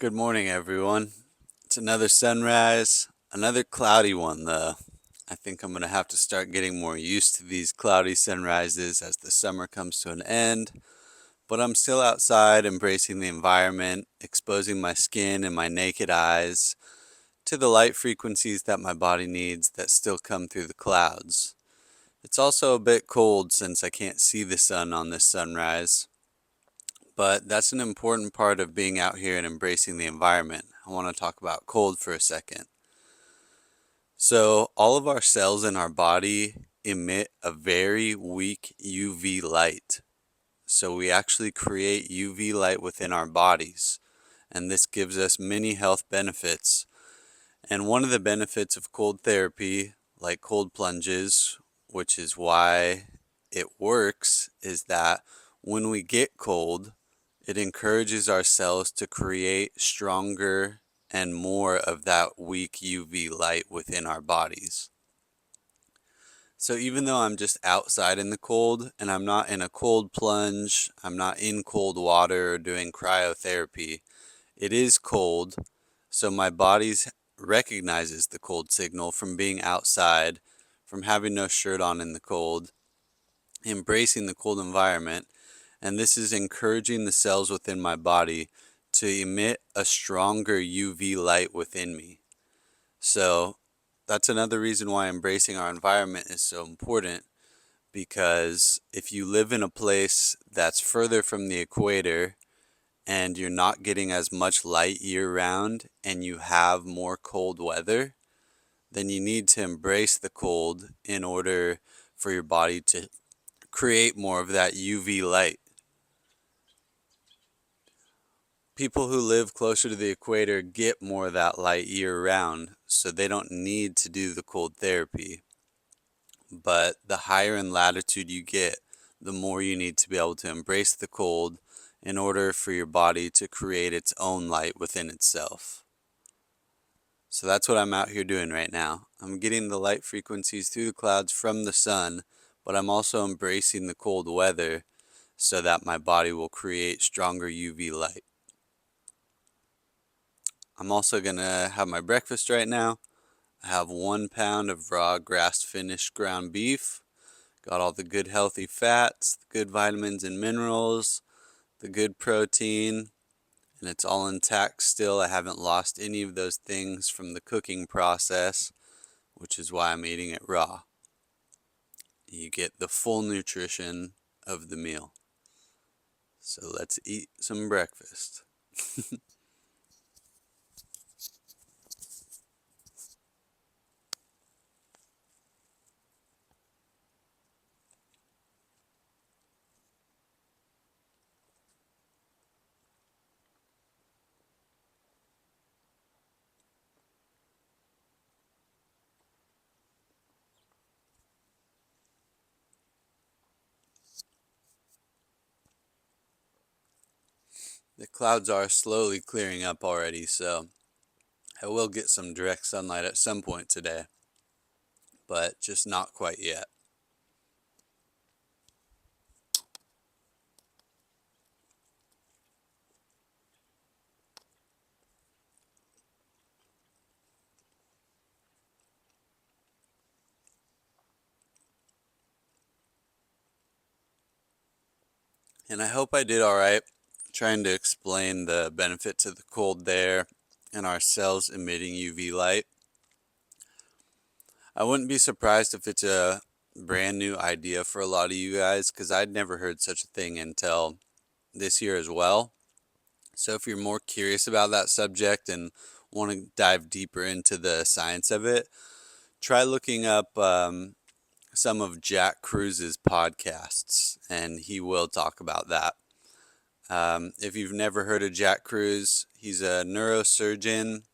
Good morning, everyone. It's another sunrise, another cloudy one, though. I think I'm going to have to start getting more used to these cloudy sunrises as the summer comes to an end. But I'm still outside, embracing the environment, exposing my skin and my naked eyes to the light frequencies that my body needs that still come through the clouds. It's also a bit cold since I can't see the sun on this sunrise. But that's an important part of being out here and embracing the environment. I want to talk about cold for a second. So, all of our cells in our body emit a very weak UV light. So, we actually create UV light within our bodies, and this gives us many health benefits. And one of the benefits of cold therapy, like cold plunges, which is why it works, is that when we get cold, it encourages our cells to create stronger and more of that weak UV light within our bodies. So even though I'm just outside in the cold and I'm not in a cold plunge, I'm not in cold water or doing cryotherapy, it is cold, so my body recognizes the cold signal from being outside, from having no shirt on in the cold, embracing the cold environment, and this is encouraging the cells within my body to emit a stronger UV light within me. So that's another reason why embracing our environment is so important, because if you live in a place that's further from the equator and you're not getting as much light year round and you have more cold weather, then you need to embrace the cold in order for your body to create more of that UV light. People who live closer to the equator get more of that light year round, so they don't need to do the cold therapy. But the higher in latitude you get, the more you need to be able to embrace the cold in order for your body to create its own light within itself. So that's what I'm out here doing right now. I'm getting the light frequencies through the clouds from the sun, but I'm also embracing the cold weather so that my body will create stronger UV light. I'm also going to have my breakfast right now. I have 1 pound of raw grass-finished ground beef. Got all the good healthy fats, the good vitamins and minerals, the good protein, and it's all intact still. I haven't lost any of those things from the cooking process, which is why I'm eating it raw. You get the full nutrition of the meal. So let's eat some breakfast. The clouds are slowly clearing up already, so I will get some direct sunlight at some point today, but just not quite yet. And I hope I did all right trying to explain the benefits of the cold there and our cells emitting UV light. I wouldn't be surprised if it's a brand new idea for a lot of you guys, because I'd never heard such a thing until this year as well. So if you're more curious about that subject and want to dive deeper into the science of it, try looking up some of Jack Cruse's podcasts, and he will talk about that. If you've never heard of Jack Cruse, he's a neurosurgeon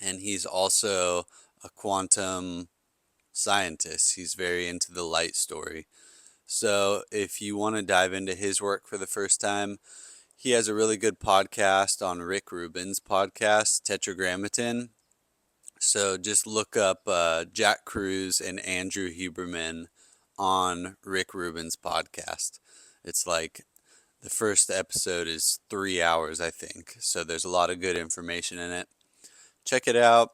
and he's also a quantum scientist. He's very into the light story. So if you want to dive into his work for the first time, he has a really good podcast on Rick Rubin's podcast, Tetragrammaton. So just look up Jack Cruse and Andrew Huberman on Rick Rubin's podcast. It's like The first episode is 3 hours, I think, so there's a lot of good information in it. Check it out.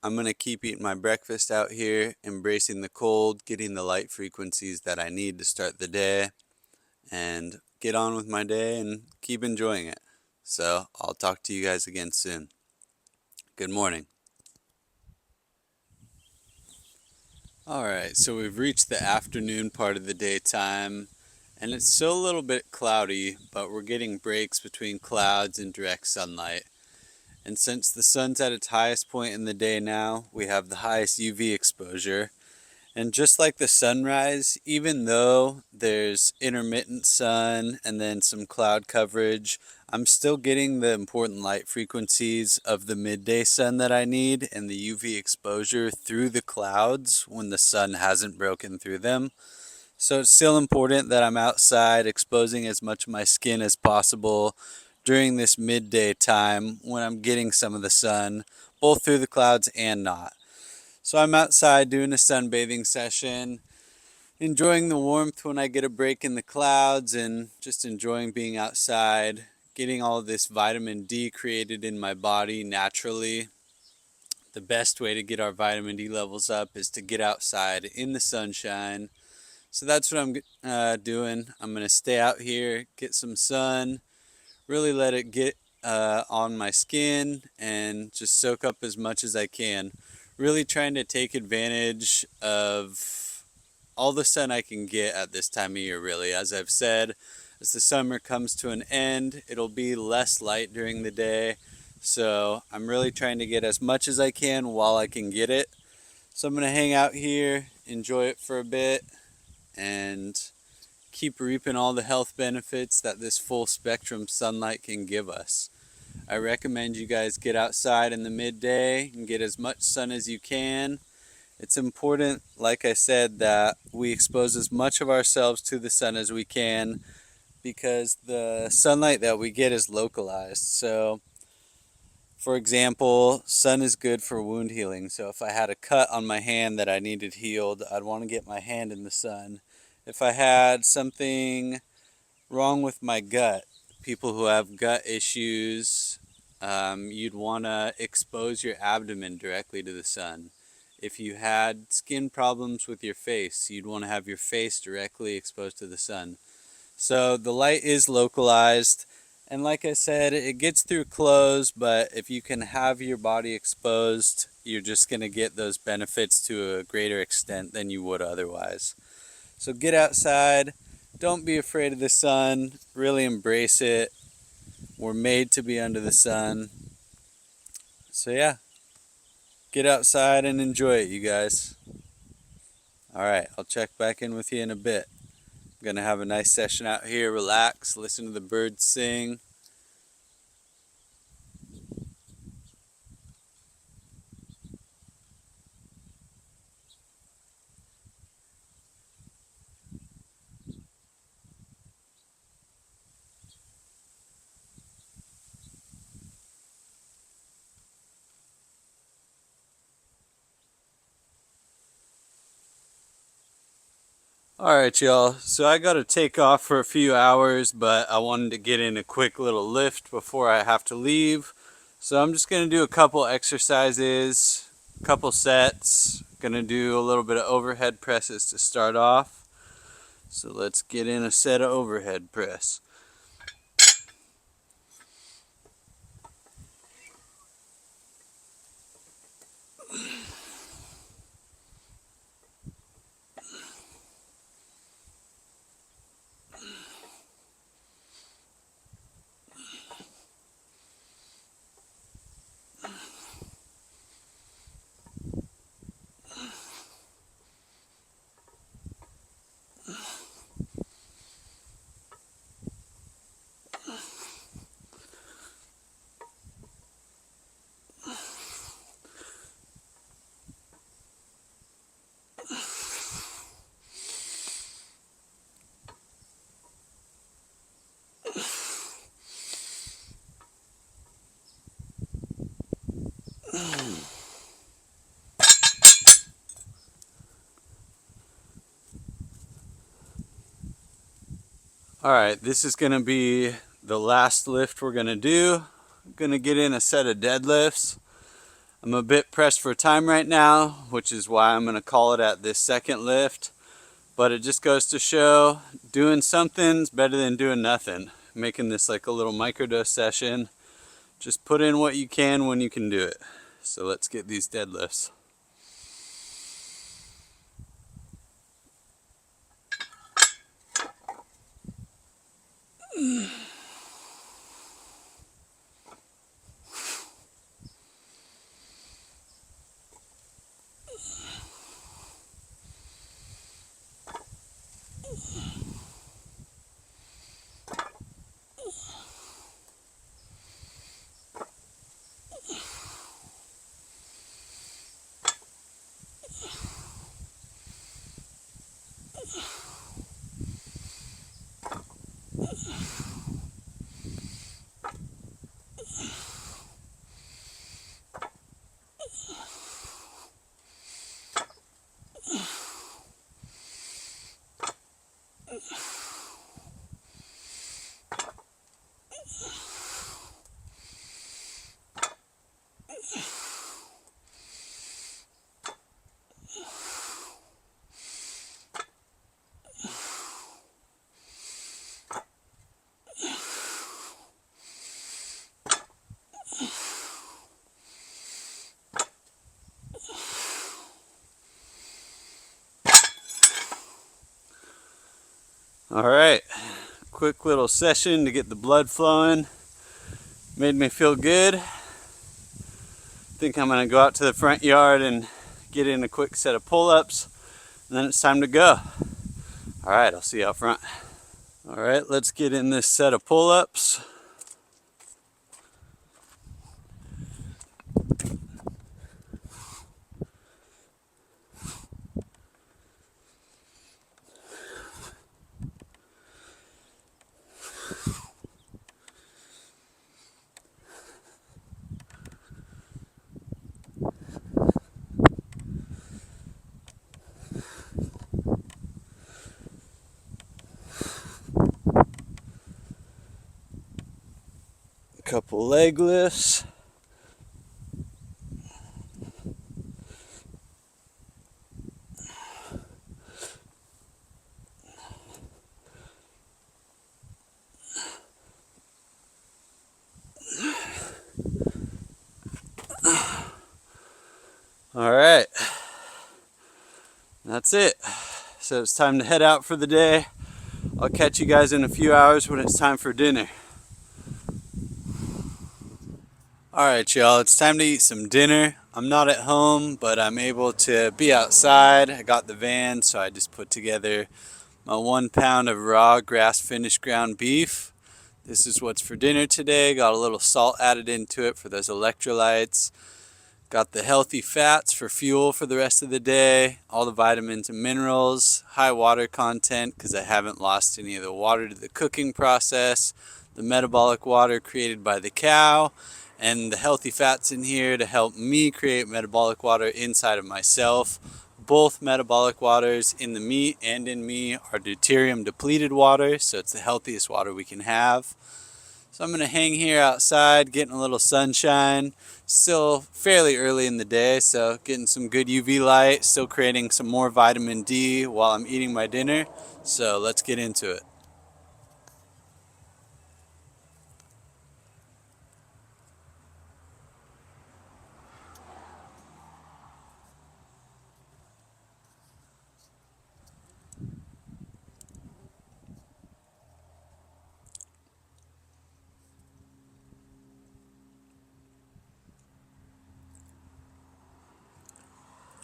I'm going to keep eating my breakfast out here, embracing the cold, getting the light frequencies that I need to start the day, and get on with my day and keep enjoying it. So I'll talk to you guys again soon. Good morning. Alright, so we've reached the afternoon part of the daytime, and it's still a little bit cloudy, but we're getting breaks between clouds and direct sunlight. And since the sun's at its highest point in the day now, we have the highest UV exposure. And just like the sunrise, even though there's intermittent sun and then some cloud coverage, I'm still getting the important light frequencies of the midday sun that I need and the UV exposure through the clouds when the sun hasn't broken through them. So it's still important that I'm outside exposing as much of my skin as possible during this midday time when I'm getting some of the sun, both through the clouds and not. So I'm outside doing a sunbathing session, enjoying the warmth when I get a break in the clouds and just enjoying being outside, getting all of this vitamin D created in my body naturally. The best way to get our vitamin D levels up is to get outside in the sunshine. So that's what I'm doing. I'm going to stay out here, get some sun, really let it get on my skin and just soak up as much as I can. Really trying to take advantage of all the sun I can get at this time of year, really. As I've said, as the summer comes to an end, it'll be less light during the day. So I'm really trying to get as much as I can while I can get it. So I'm going to hang out here, enjoy it for a bit, and keep reaping all the health benefits that this full spectrum sunlight can give us. I recommend you guys get outside in the midday and get as much sun as you can. It's important, like I said, that we expose as much of ourselves to the sun as we can because the sunlight that we get is localized. So, for example, sun is good for wound healing. So if I had a cut on my hand that I needed healed, I'd want to get my hand in the sun. If I had something wrong with my gut, people who have gut issues, you'd want to expose your abdomen directly to the sun. If you had skin problems with your face, you'd want to have your face directly exposed to the sun. So the light is localized, and like I said, it gets through clothes, but if you can have your body exposed, you're just going to get those benefits to a greater extent than you would otherwise. So get outside. Don't be afraid of the sun. Really embrace it. We're made to be under the sun. So yeah, get outside and enjoy it, you guys. Alright, I'll check back in with you in a bit. I'm going to have a nice session out here, relax, listen to the birds sing. Alright, y'all, so I gotta take off for a few hours, but I wanted to get in a quick little lift before I have to leave. So I'm just gonna do a couple exercises, a couple sets. Gonna do a little bit of overhead presses to start off. So let's get in a set of overhead press. Alright, this is going to be the last lift we're going to do. I'm going to get in a set of deadlifts. I'm a bit pressed for time right now, which is why I'm going to call it at this second lift. But it just goes to show doing something's better than doing nothing. Making this like a little microdose session. Just put in what you can when you can do it. So let's get these deadlifts. Alright, quick little session to get the blood flowing. Made me feel good. I think I'm going to go out to the front yard and get in a quick set of pull-ups, and then it's time to go. Alright, I'll see you out front. Alright, let's get in this set of pull-ups. Couple leg lifts. Alright, that's it. So it's time to head out for the day. I'll catch you guys in a few hours when it's time for dinner. Alright y'all, it's time to eat some dinner. I'm not at home, but I'm able to be outside. I got the van, so I just put together my 1 pound of raw grass-finished ground beef. This is what's for dinner today. Got a little salt added into it for those electrolytes. Got the healthy fats for fuel for the rest of the day. All the vitamins and minerals. High water content because I haven't lost any of the water to the cooking process. The metabolic water created by the cow. And the healthy fats in here to help me create metabolic water inside of myself. Both metabolic waters in the meat and in me are deuterium depleted water, so it's the healthiest water we can have. So I'm going to hang here outside, getting a little sunshine. Still fairly early in the day, so getting some good UV light, still creating some more vitamin D while I'm eating my dinner. So let's get into it.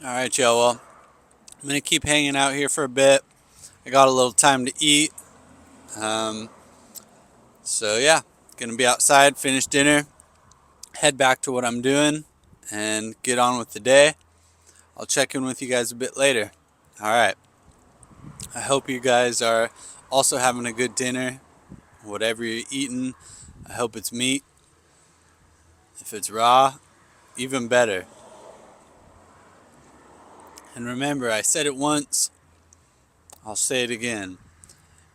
Alright y'all, well, I'm going to keep hanging out here for a bit. I got a little time to eat. So yeah, gonna be outside, finish dinner, head back to what I'm doing, and get on with the day. I'll check in with you guys a bit later. Alright, I hope you guys are also having a good dinner. Whatever you're eating, I hope it's meat. If it's raw, even better. And remember, I said it once, I'll say it again.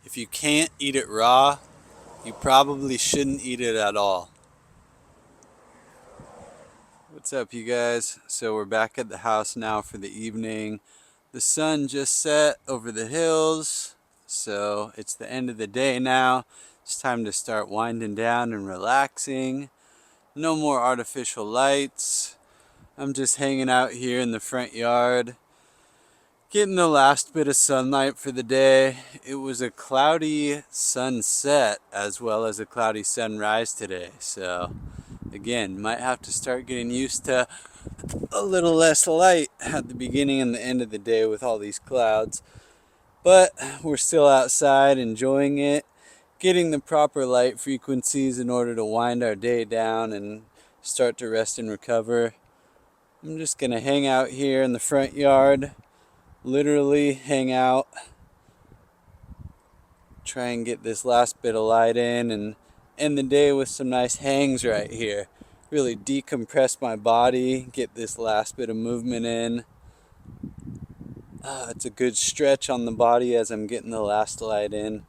If you can't eat it raw, you probably shouldn't eat it at all. What's up, you guys? So we're back at the house now for the evening. The sun just set over the hills, so it's the end of the day now. It's time to start winding down and relaxing. No more artificial lights. I'm just hanging out here in the front yard, getting the last bit of sunlight for the day. It was a cloudy sunset as well as a cloudy sunrise today, so again, might have to start getting used to a little less light at the beginning and the end of the day with all these clouds. But we're still outside enjoying it, getting the proper light frequencies in order to wind our day down and start to rest and recover. I'm just going to hang out here in the front yard, literally hang out, try and get this last bit of light in and end the day with some nice hangs right here. Really decompress my body, get this last bit of movement in. It's a good stretch on the body as I'm getting the last light in.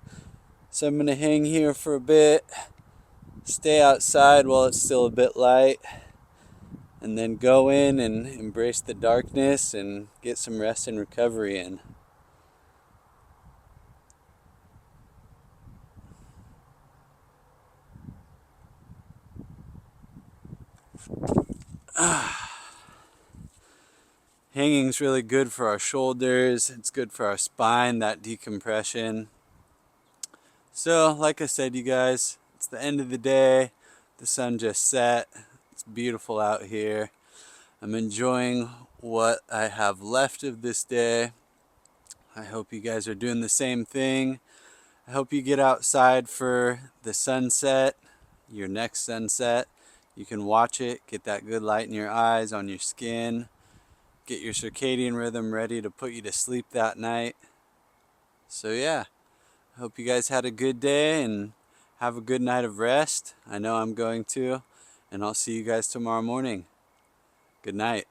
So I'm going to hang here for a bit, stay outside while it's still a bit light, and then go in and embrace the darkness and get some rest and recovery in. Hanging's really good for our shoulders, it's good for our spine, that decompression. So, like I said, you guys, it's the end of the day, the sun just set, it's beautiful out here. I'm enjoying what I have left of this day. I hope you guys are doing the same thing. I hope you get outside for the sunset, your next sunset. You can watch it, get that good light in your eyes, on your skin, get your circadian rhythm ready to put you to sleep that night. So yeah, I hope you guys had a good day and have a good night of rest. I know I'm going to, and I'll see you guys tomorrow morning. Good night.